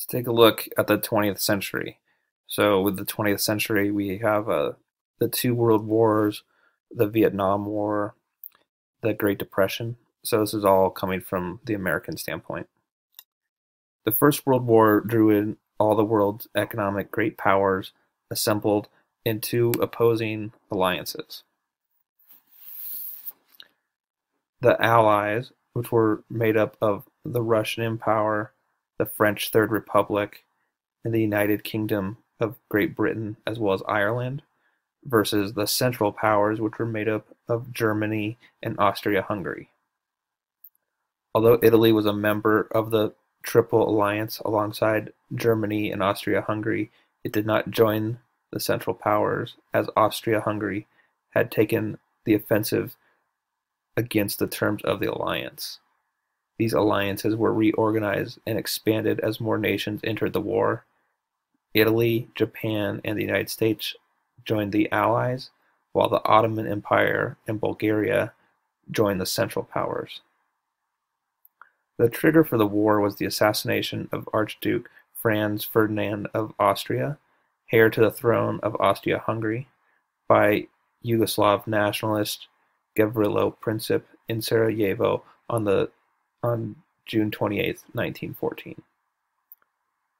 Let's take a look at the 20th century. So with the 20th century, we have the two world wars, the Vietnam War, the Great Depression. So this is all coming from the American standpoint. The First World War drew in all the world's economic great powers assembled in two opposing alliances. The Allies, which were made up of the Russian Empire, the French Third Republic, and the United Kingdom of Great Britain, as well as Ireland, versus the Central Powers, which were made up of Germany and Austria-Hungary. Although Italy was a member of the Triple Alliance alongside Germany and Austria-Hungary, it did not join the Central Powers, as Austria-Hungary had taken the offensive against the terms of the alliance. These alliances were reorganized and expanded as more nations entered the war. Italy, Japan, and the United States joined the Allies, while the Ottoman Empire and Bulgaria joined the Central Powers. The trigger for the war was the assassination of Archduke Franz Ferdinand of Austria, heir to the throne of Austria-Hungary, by Yugoslav nationalist Gavrilo Princip in Sarajevo on June 28, 1914.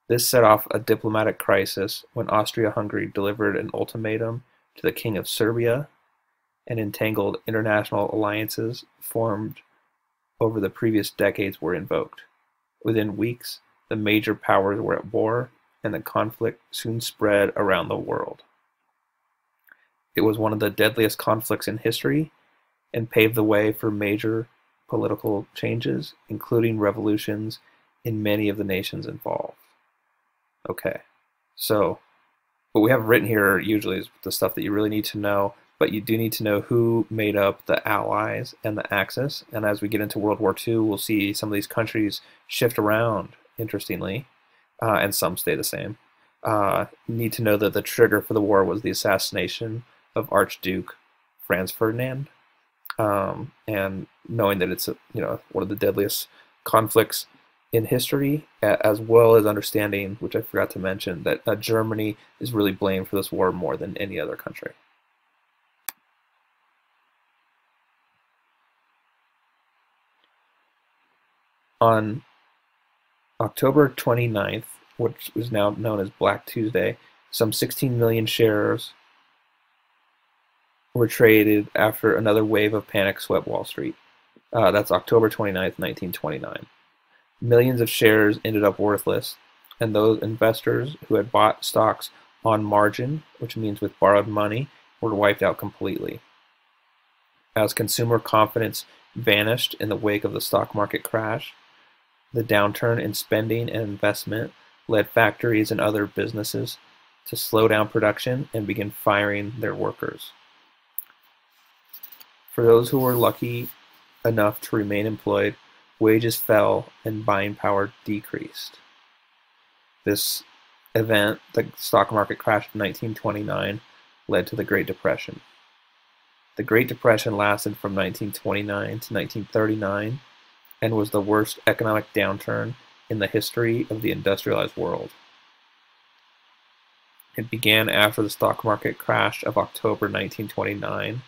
This set off a diplomatic crisis when Austria-Hungary delivered an ultimatum to the King of Serbia, and entangled international alliances formed over the previous decades were invoked. Within weeks, the major powers were at war, and the conflict soon spread around the world. It was one of the deadliest conflicts in history, and paved the way for major political changes, including revolutions in many of the nations involved. Okay, so what we have written here usually is the stuff that you really need to know, but you do need to know who made up the Allies and the Axis, and as we get into World War II, we'll see some of these countries shift around, interestingly, and some stay the same. You need to know that the trigger for the war was the assassination of Archduke Franz Ferdinand, and knowing that it's one of the deadliest conflicts in history, as well as understanding, which I forgot to mention, that Germany is really blamed for this war more than any other country. On October 29th, which is now known as Black Tuesday, some 16 million shares were traded after another wave of panic swept Wall Street. That's October 29th, 1929. Millions of shares ended up worthless, and those investors who had bought stocks on margin, which means with borrowed money, were wiped out completely. As consumer confidence vanished in the wake of the stock market crash, the downturn in spending and investment led factories and other businesses to slow down production and begin firing their workers. For those who were lucky enough to remain employed, wages fell and buying power decreased. This event, the stock market crash of 1929, led to the Great Depression. The Great Depression lasted from 1929 to 1939 and was the worst economic downturn in the history of the industrialized world. It began after the stock market crash of October 1929,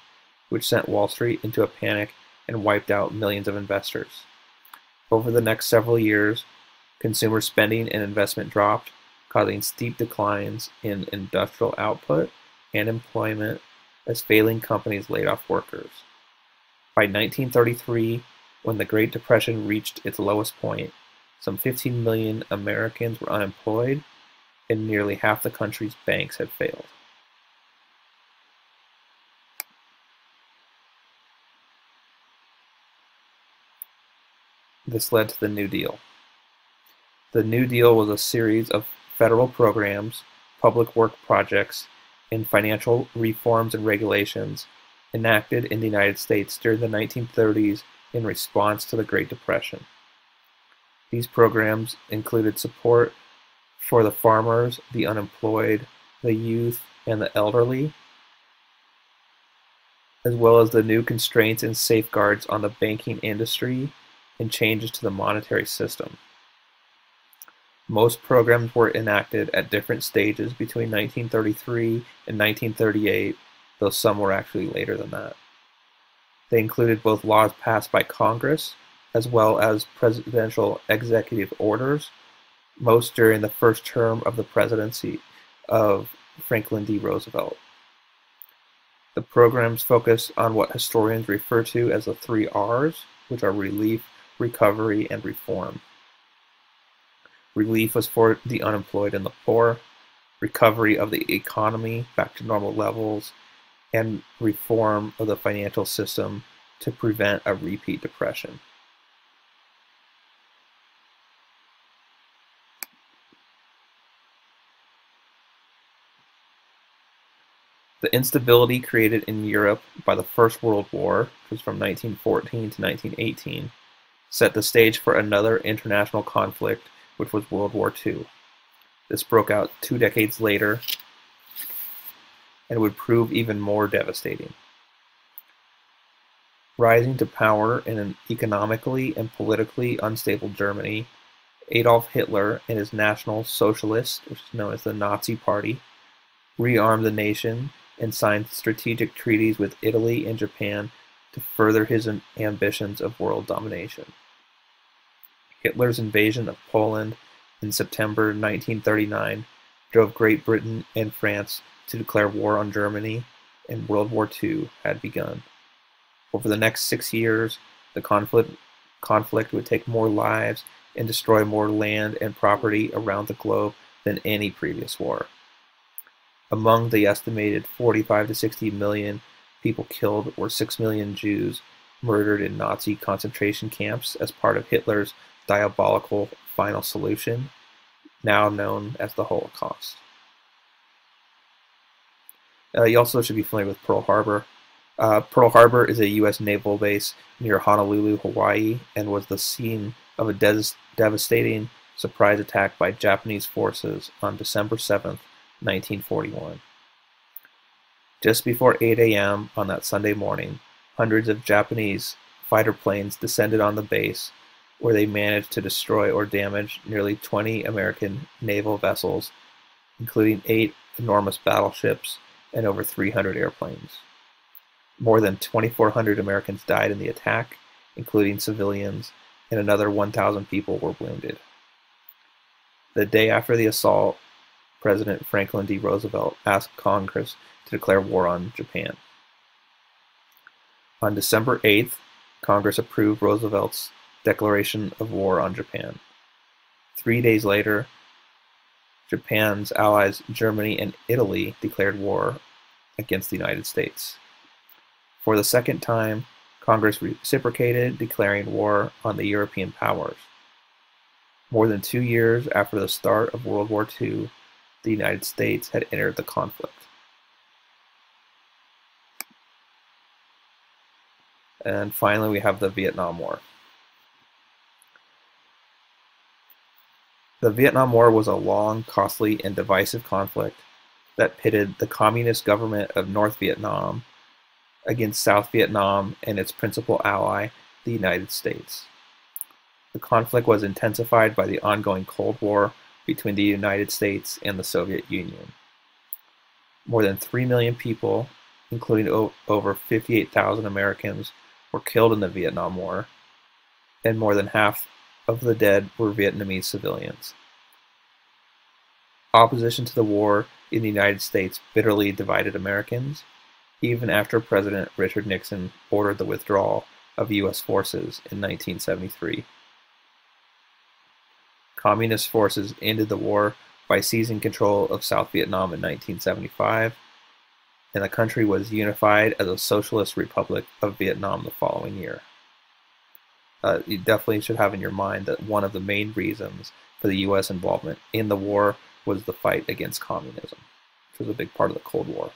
which sent Wall Street into a panic and wiped out millions of investors. Over the next several years, consumer spending and investment dropped, causing steep declines in industrial output and employment as failing companies laid off workers. By 1933, when the Great Depression reached its lowest point, some 15 million Americans were unemployed, and nearly half the country's banks had failed. This led to the New Deal. The New Deal was a series of federal programs, public work projects, and financial reforms and regulations enacted in the United States during the 1930s in response to the Great Depression. These programs included support for the farmers, the unemployed, the youth, and the elderly, as well as the new constraints and safeguards on the banking industry and changes to the monetary system. Most programs were enacted at different stages between 1933 and 1938, though some were actually later than that. They included both laws passed by Congress as well as presidential executive orders, most during the first term of the presidency of Franklin D. Roosevelt. The programs focus on what historians refer to as the 3 R's, which are relief, recovery, and reform. Relief was for the unemployed and the poor, recovery of the economy back to normal levels, and reform of the financial system to prevent a repeat depression. The instability created in Europe by the First World War, which was from 1914 to 1918, set the stage for another international conflict, which was World War II. This broke out 2 decades later and would prove even more devastating. Rising to power in an economically and politically unstable Germany, Adolf Hitler and his National Socialists, which is known as the Nazi Party, rearmed the nation and signed strategic treaties with Italy and Japan to further his ambitions of world domination. Hitler's invasion of Poland in September 1939 drove Great Britain and France to declare war on Germany, and World War II had begun. Over the next 6 years, the conflict would take more lives and destroy more land and property around the globe than any previous war. Among the estimated 45 to 60 million people killed were 6 million Jews murdered in Nazi concentration camps as part of Hitler's diabolical final solution, now known as the Holocaust. You also should be familiar with Pearl Harbor. Pearl Harbor is a U.S. naval base near Honolulu, Hawaii, and was the scene of a devastating surprise attack by Japanese forces on December 7, 1941. Just before 8 a.m. on that Sunday morning, hundreds of Japanese fighter planes descended on the base, where they managed to destroy or damage nearly 20 American naval vessels, including 8 enormous battleships and over 300 airplanes. More than 2,400 Americans died in the attack, including civilians, and another 1,000 people were wounded. The day after the assault, President Franklin D. Roosevelt asked Congress to declare war on Japan. On December 8th, Congress approved Roosevelt's declaration of war on Japan. 3 days later, Japan's allies Germany and Italy declared war against the United States. For the second time, Congress reciprocated, declaring war on the European powers. More than 2 years after the start of World War II, the United States had entered the conflict. And finally, we have the Vietnam War. The Vietnam War was a long, costly, and divisive conflict that pitted the communist government of North Vietnam against South Vietnam and its principal ally, the United States. The conflict was intensified by the ongoing Cold War between the United States and the Soviet Union. More than 3 million people, including over 58,000 Americans, were killed in the Vietnam War, and more than half of the dead were Vietnamese civilians. Opposition to the war in the United States bitterly divided Americans, even after President Richard Nixon ordered the withdrawal of U.S. forces in 1973. Communist forces ended the war by seizing control of South Vietnam in 1975, and the country was unified as a Socialist Republic of Vietnam the following year. You definitely should have in your mind that one of the main reasons for the U.S. involvement in the war was the fight against communism, which was a big part of the Cold War.